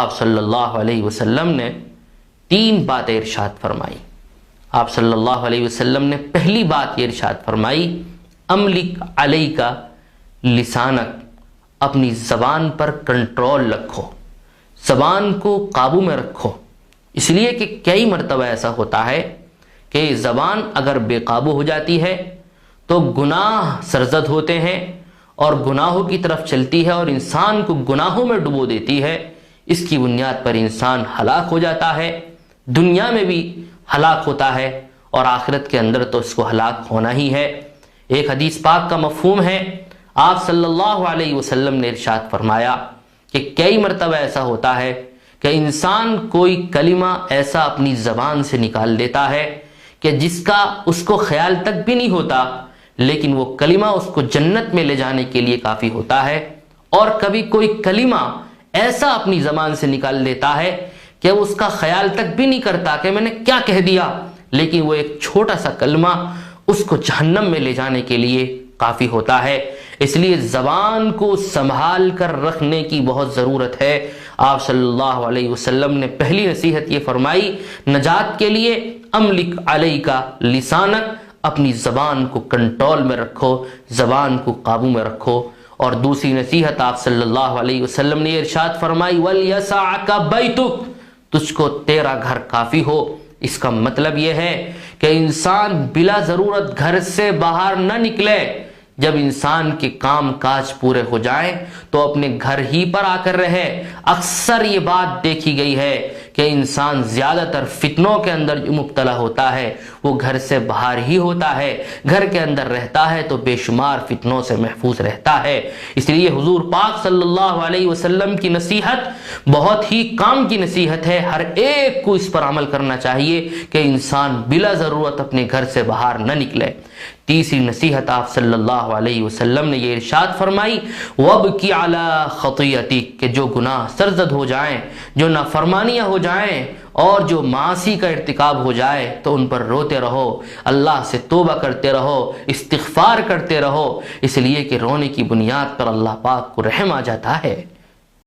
آپ صلی اللہ علیہ وسلم نے 3 باتیں ارشاد فرمائی۔ آپ صلی اللہ علیہ وسلم نے پہلی بات یہ ارشاد فرمائی، املک علیک لسانک، اپنی زبان پر کنٹرول رکھو، زبان کو قابو میں رکھو۔ اس لیے کہ کئی مرتبہ ایسا ہوتا ہے کہ زبان اگر بے قابو ہو جاتی ہے تو گناہ سرزد ہوتے ہیں اور گناہوں کی طرف چلتی ہے اور انسان کو گناہوں میں ڈبو دیتی ہے۔ اس کی بنیاد پر انسان ہلاک ہو جاتا ہے، دنیا میں بھی ہلاک ہوتا ہے اور آخرت کے اندر تو اس کو ہلاک ہونا ہی ہے۔ ایک حدیث پاک کا مفہوم ہے، آپ صلی اللہ علیہ وسلم نے ارشاد فرمایا کہ کئی مرتبہ ایسا ہوتا ہے کہ انسان کوئی کلمہ ایسا اپنی زبان سے نکال دیتا ہے کہ جس کا اس کو خیال تک بھی نہیں ہوتا، لیکن وہ کلمہ اس کو جنت میں لے جانے کے لیے کافی ہوتا ہے۔ اور کبھی کوئی کلمہ ایسا اپنی زبان سے نکال دیتا ہے کہ وہ اس کا خیال تک بھی نہیں کرتا کہ میں نے کیا کہہ دیا، لیکن وہ ایک چھوٹا سا کلمہ اس کو جہنم میں لے جانے کے لیے کافی ہوتا ہے۔ اس لیے زبان کو سنبھال کر رکھنے کی بہت ضرورت ہے۔ آپ صلی اللہ علیہ وسلم نے پہلی نصیحت یہ فرمائی نجات کے لیے، املک علیک لسانک، اپنی زبان کو کنٹرول میں رکھو، زبان کو قابو میں رکھو۔ اور دوسری نصیحت آپ صلی اللہ علیہ وسلم نے ارشاد فرمائی وَلْيَسَعْكَ بَيْتُكَ، تجھ کو تیرا گھر کافی ہو۔ اس کا مطلب یہ ہے کہ انسان بلا ضرورت گھر سے باہر نہ نکلے۔ جب انسان کے کام کاج پورے ہو جائیں تو اپنے گھر ہی پر آ کر رہے۔ اکثر یہ بات دیکھی گئی ہے کہ انسان زیادہ تر فتنوں کے اندر جو مبتلا ہوتا ہے وہ گھر سے باہر ہی ہوتا ہے، گھر کے اندر رہتا ہے تو بے شمار فتنوں سے محفوظ رہتا ہے۔ اس لیے حضور پاک صلی اللہ علیہ وسلم کی نصیحت بہت ہی کام کی نصیحت ہے، ہر ایک کو اس پر عمل کرنا چاہیے کہ انسان بلا ضرورت اپنے گھر سے باہر نہ نکلے۔ تیسری نصیحت آپ صلی اللہ علیہ وسلم نے یہ ارشاد فرمائی وَابْكِ عَلَىٰ خَطِيئَتِكَ، کہ جو گناہ سرزد ہو جائیں، جو نافرمانیاں ہو جائیں اور جو معاصی کا ارتکاب ہو جائے تو ان پر روتے رہو، اللہ سے توبہ کرتے رہو، استغفار کرتے رہو، اس لیے کہ رونے کی بنیاد پر اللہ پاک کو رحم آ جاتا ہے۔